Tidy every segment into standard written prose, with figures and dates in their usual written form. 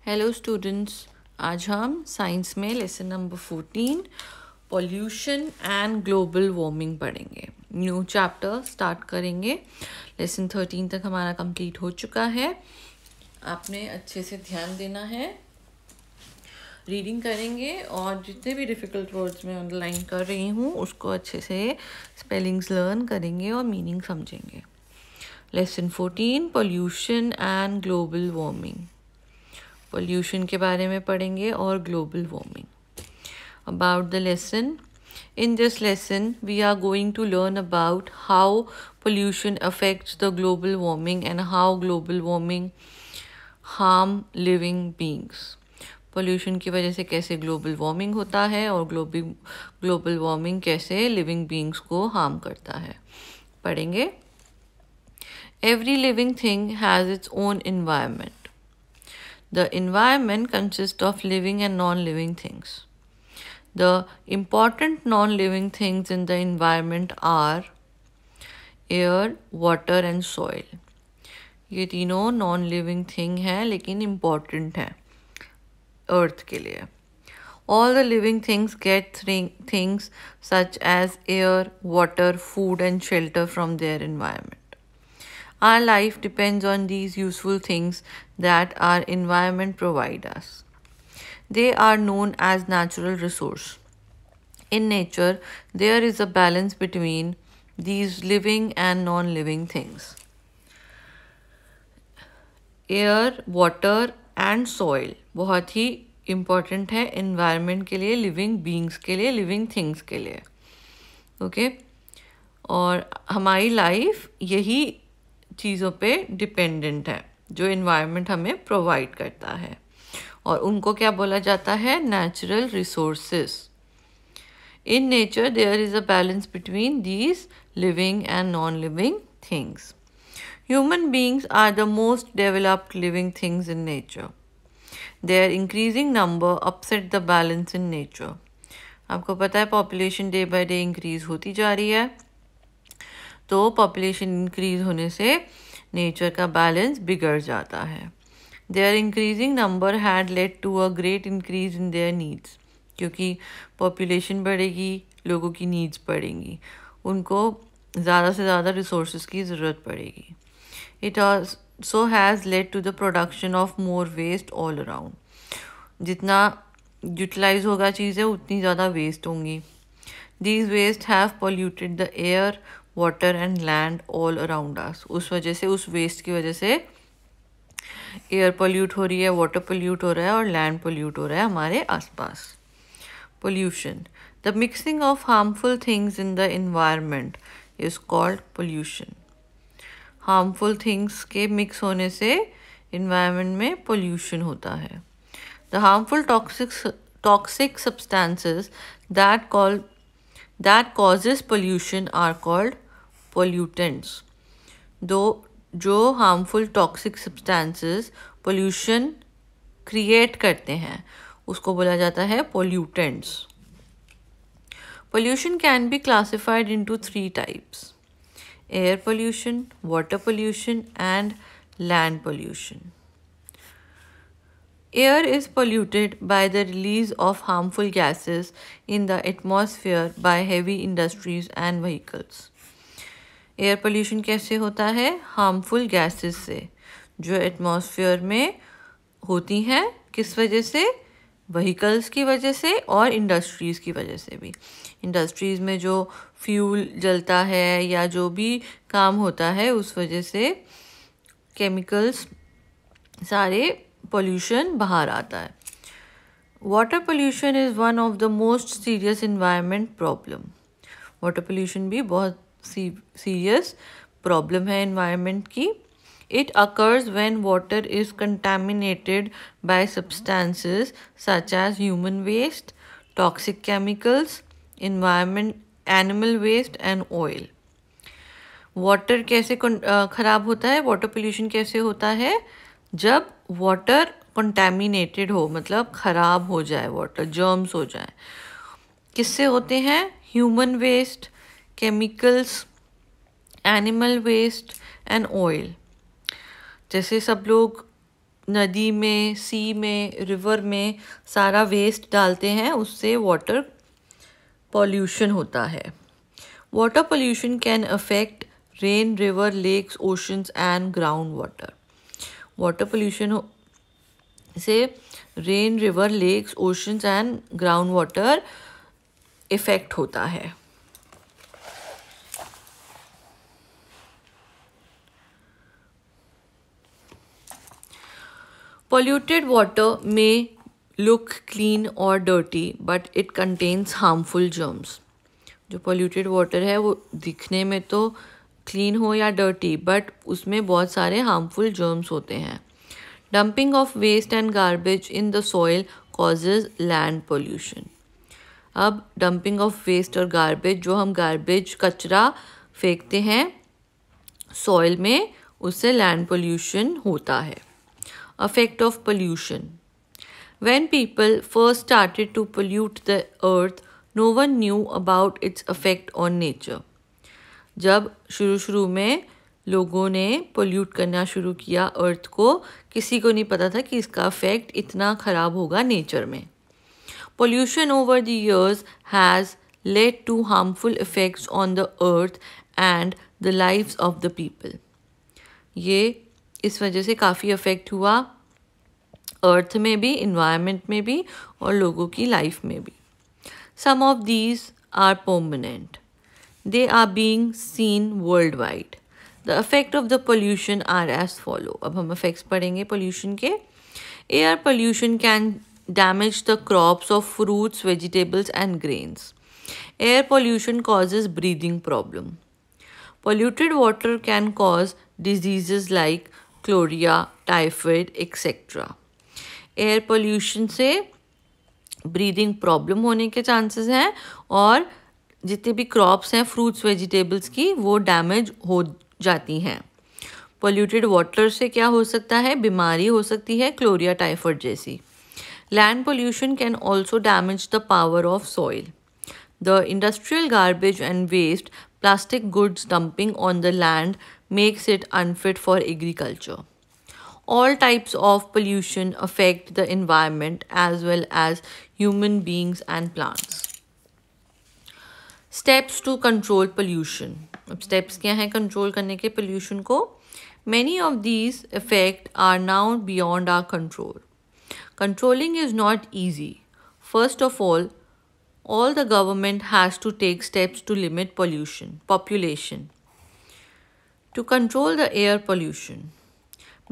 Hello students, आज हम science में lesson number 14 pollution and global warming पढ़ेंगे। न्यू चैप्टर स्टार्ट करेंगे। लेसन 13 तक हमारा कंप्लीट हो चुका है। आपने अच्छे से ध्यान देना है, रीडिंग करेंगे और जितने भी डिफ़िकल्ट वर्ड्स मैं अंडरलाइन कर रही हूँ उसको अच्छे से स्पेलिंग्स लर्न करेंगे और मीनिंग समझेंगे। Lesson 14 pollution and global warming. Pollution के बारे में पढ़ेंगे और global warming. About the lesson, in this lesson we are going to learn about how pollution affects the global warming and how global warming harm living beings. Pollution की वजह से कैसे global warming होता है और ग्लोबल वार्मिंग कैसे living beings को harm करता है, पढ़ेंगे। Every living thing has its own environment. The environment consists of living and non-living things. The important non-living things in the environment are air, water and soil. ये तीनों non-living thing हैं लेकिन important हैं अर्थ के लिए. All the living things get things such as air, water, food and shelter from their environment. Our life depends on these useful things that our environment provides us. They are known as natural resources. In nature, there is a balance between these living and non-living things. Air, water and soil बहुत ही important है environment के लिए, living beings के लिए, living things के लिए. Okay? और हमारी life यही चीज़ों पे डिपेंडेंट है जो इन्वायरमेंट हमें प्रोवाइड करता है, और उनको क्या बोला जाता है? Natural resources. In nature there is a balance between these living and non living things. Human beings are the most developed living things in nature. Their increasing number upset the balance in nature. आपको पता है population day by day increase होती जा रही है, तो population increase होने से नेचर का बैलेंस बिगड़ जाता है. Their increasing number had led to a great increase in their needs. क्योंकि पॉपुलेशन बढ़ेगी, लोगों की नीड्स बढ़ेंगी, उनको ज़्यादा से ज़्यादा रिसोर्सेज की ज़रूरत पड़ेगी. It also has led to the production of more waste all around. जितना यूटिलाइज होगा चीज़ें उतनी ज़्यादा वेस्ट होंगी. These waste have polluted the air, water and land all around us. उस वजह से, उस वेस्ट की वजह से एयर पोल्यूट हो रही है, वाटर पोल्यूट हो रहा है और लैंड पोल्यूट हो रहा है हमारे आसपास. Pollution, the mixing of harmful things in the environment is called pollution. Harmful things के मिक्स होने से एनवायरनमेंट में पोल्यूशन होता है. The harmful toxic substances that causes pollution are called pollutants. जो harmful toxic substances pollution create करते हैं उसको बोला जाता है pollutants. Pollution can be classified into 3 types: air pollution, water pollution and land pollution. Air is polluted by the release of harmful gases in the atmosphere by heavy industries and vehicles. Air pollution कैसे होता है? Harmful gases से जो atmosphere में होती हैं. किस वजह से? व्हीकल्स की वजह से और इंडस्ट्रीज़ की वजह से भी. इंडस्ट्रीज़ में जो फ्यूल जलता है या जो भी काम होता है उस वजह से केमिकल्स सारे पोल्यूशन बाहर आता है. Water pollution is one of the most serious environment problem. Water pollution भी बहुत सीरियस प्रॉब्लम है इन्वायरमेंट की. It occurs when water is contaminated by substances such as human waste, toxic chemicals, environment, animal waste and oil. Water कैसे ख़राब होता है? Water pollution कैसे होता है? जब वाटर कंटामिनेटेड हो, मतलब ख़राब हो जाए, वाटर जर्म्स हो जाए. किससे होते हैं? Human waste, chemicals, animal waste and oil. जैसे सब लोग नदी में, सी में, रिवर में सारा वेस्ट डालते हैं, उससे वाटर पॉल्यूशन होता है. Water pollution can affect rain, river, lakes, oceans and ground water. Water pollution से rain, river, lakes, oceans and ground water effect होता है. Polluted water may look clean or dirty, but it contains harmful germs. जो polluted water है वो दिखने में तो clean हो या dirty, but उसमें बहुत सारे harmful germs होते हैं. Dumping of waste and garbage in the soil causes land pollution. अब dumping of waste और garbage, जो हम garbage कचरा फेंकते हैं soil में, उससे land pollution होता है. Effect of pollution. When people first started to pollute the earth, no one knew about its effect on nature. जब शुरू में लोगों ने पोल्यूट करना शुरू किया अर्थ को, किसी को नहीं पता था कि इसका इफेक्ट इतना ख़राब होगा नेचर में. Pollution over the years has led to harmful effects on the earth and the lives of the people. ये इस वजह से काफ़ी अफेक्ट हुआ अर्थ में भी, इन्वायरमेंट में भी और लोगों की लाइफ में भी. Some of these are permanent. They are being seen world wide. The effect of the pollution are as follow. अब हम इफेक्ट्स पढ़ेंगे पोल्यूशन के. Air pollution can damage the crops of fruits, vegetables and grains. Air pollution causes breathing problem. Polluted water can cause diseases like cholera, typhoid, etc. Air pollution से breathing problem होने के chances हैं और जितने भी crops हैं fruits vegetables की वो डैमेज हो जाती हैं. पोल्यूटेड वाटर से क्या हो सकता है, बीमारी हो सकती है क्लोरिया टाइफाइड जैसी. Land pollution can also damage the power of soil. The industrial garbage and waste, plastic goods dumping on the land makes it unfit for agriculture. All types of pollution affect the environment as well as human beings and plants. Steps to control pollution. अब steps क्या हैं control करने के pollution को? Many of these effects are now beyond our control. Controlling is not easy. First of all the government has to take steps to limit population. To control the air pollution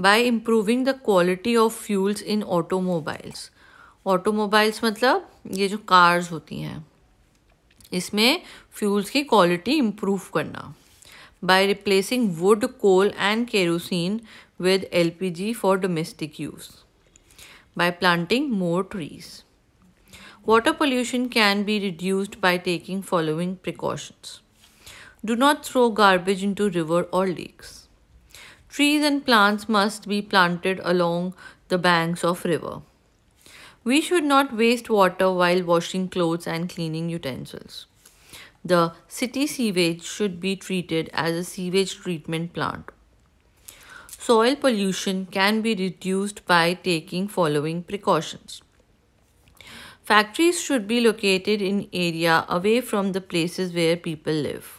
by improving the quality of fuels in automobiles. Automobiles मतलब ये जो cars होती हैं, इसमें fuels की quality improve करना. By replacing wood, coal and kerosene with LPG for domestic use. By planting more trees. Water pollution can be reduced by taking following precautions. Do not throw garbage into river or lakes. Trees and plants must be planted along the banks of river. We should not waste water while washing clothes and cleaning utensils. The city sewage should be treated as a sewage treatment plant. Soil pollution can be reduced by taking following precautions. Factories should be located in area away from the places where people live.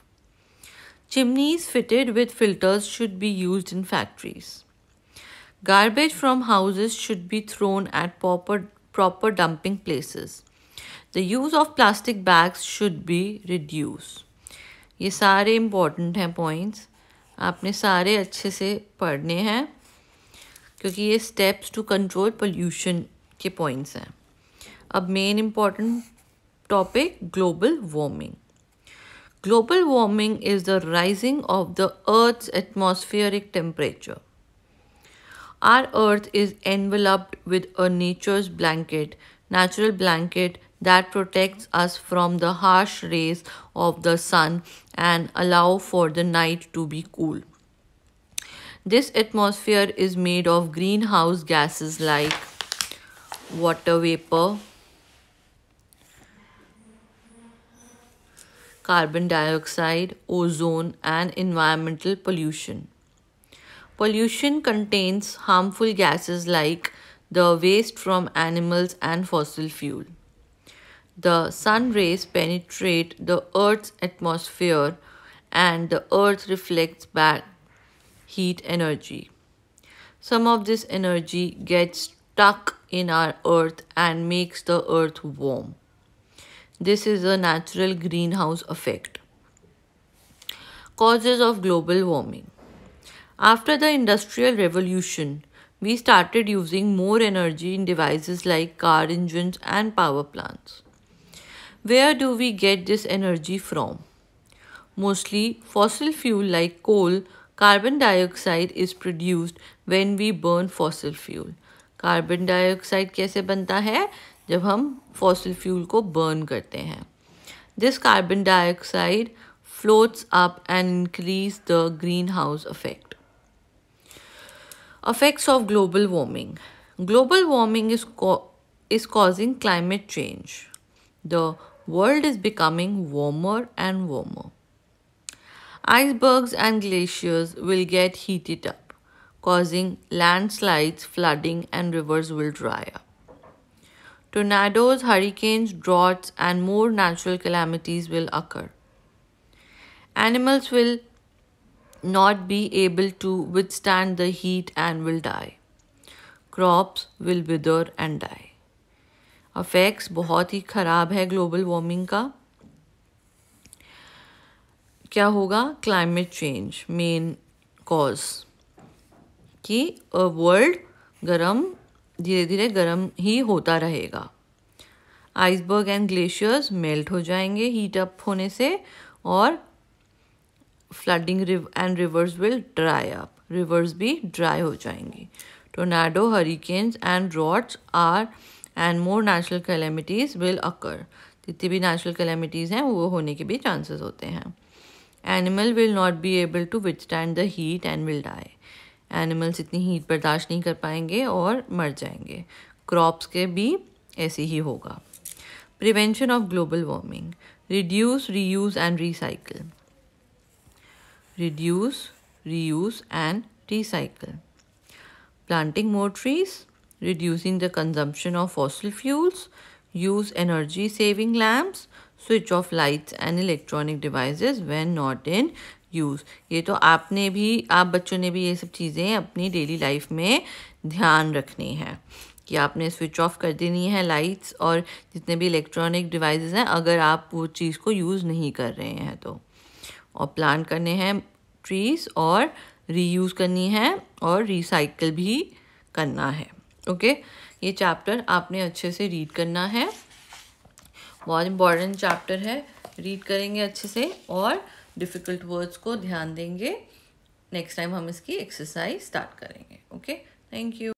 Chimneys fitted with filters should be used in factories. Garbage from houses should be thrown at proper dumping places. The use of plastic bags should be reduced. ये सारे important हैं points. आपने सारे अच्छे से पढ़ने हैं क्योंकि ये steps to control pollution के points हैं. अब main important topic global warming. Global warming is the rising of the earth's atmospheric temperature. Our earth is enveloped with a natural blanket that protects us from the harsh rays of the sun and allow for the night to be cool. This atmosphere is made of greenhouse gases like water vapor, carbon dioxide, ozone, and environmental pollution. Pollution contains harmful gases like the waste from animals and fossil fuel. The sun rays penetrate the Earth's atmosphere and the Earth reflects back heat energy. Some of this energy gets stuck in our Earth and makes the Earth warm. This is a natural greenhouse effect. Causes of global warming. After the Industrial Revolution, we started using more energy in devices like car engines and power plants. Where do we get this energy from? Mostly fossil fuel like coal. Carbon dioxide is produced when we burn fossil fuel. Carbon dioxide कैसे बनता है? जब हम fossil fuel को burn करते हैं. This carbon dioxide floats up and increase the greenhouse effect. Effects of global warming. Global warming is causing climate change. The world is becoming warmer and warmer. Icebergs and glaciers will get heated up, causing landslides, flooding, and rivers will dry up. Tornadoes, hurricanes, droughts, and more natural calamities will occur. Animals will not be able to withstand the heat and will die. Crops will wither and die. Effects बहुत ही खराब है global warming का. क्या होगा? Climate change main cause कि world गर्म धीरे धीरे गर्म ही होता रहेगा. आइसबर्ग एंड ग्लेशियर्स मेल्ट हो जाएंगे हीट अप होने से और flooding and rivers will dry up. Rivers भी ड्राई हो जाएंगी. Tornado, hurricanes and droughts are and more natural calamities will occur. जितनी भी नेचुरल कैलेमिटीज़ हैं वो होने के भी चांसेस होते हैं. Animal will not be able to withstand the heat and will die. Animals इतनी हीट बर्दाश्त नहीं कर पाएंगे और मर जाएंगे. क्रॉप्स के भी ऐसे ही होगा. Prevention of global warming. Reduce, reuse and recycle. Reduce, reuse and recycle. Planting more trees, reducing the consumption of fossil fuels, use energy saving lamps, switch off lights and electronic devices when not in use. ये तो आप बच्चों ने भी ये सब चीज़ें अपनी डेली लाइफ में ध्यान रखनी है कि आपने स्विच ऑफ कर देनी है लाइट्स और जितने भी इलेक्ट्रॉनिक डिवाइसेस हैं अगर आप वो चीज़ को यूज़ नहीं कर रहे हैं तो. और प्लांट करने हैं ट्रीज और रीयूज़ करनी है और रिसाइकिल भी करना है. ओके, ये चैप्टर आपने अच्छे से रीड करना है. बहुत इंपॉर्टेंट चैप्टर है. रीड करेंगे अच्छे से और डिफ़िकल्ट वर्ड्स को ध्यान देंगे. नेक्स्ट टाइम हम इसकी एक्सरसाइज स्टार्ट करेंगे. Okay, thank you.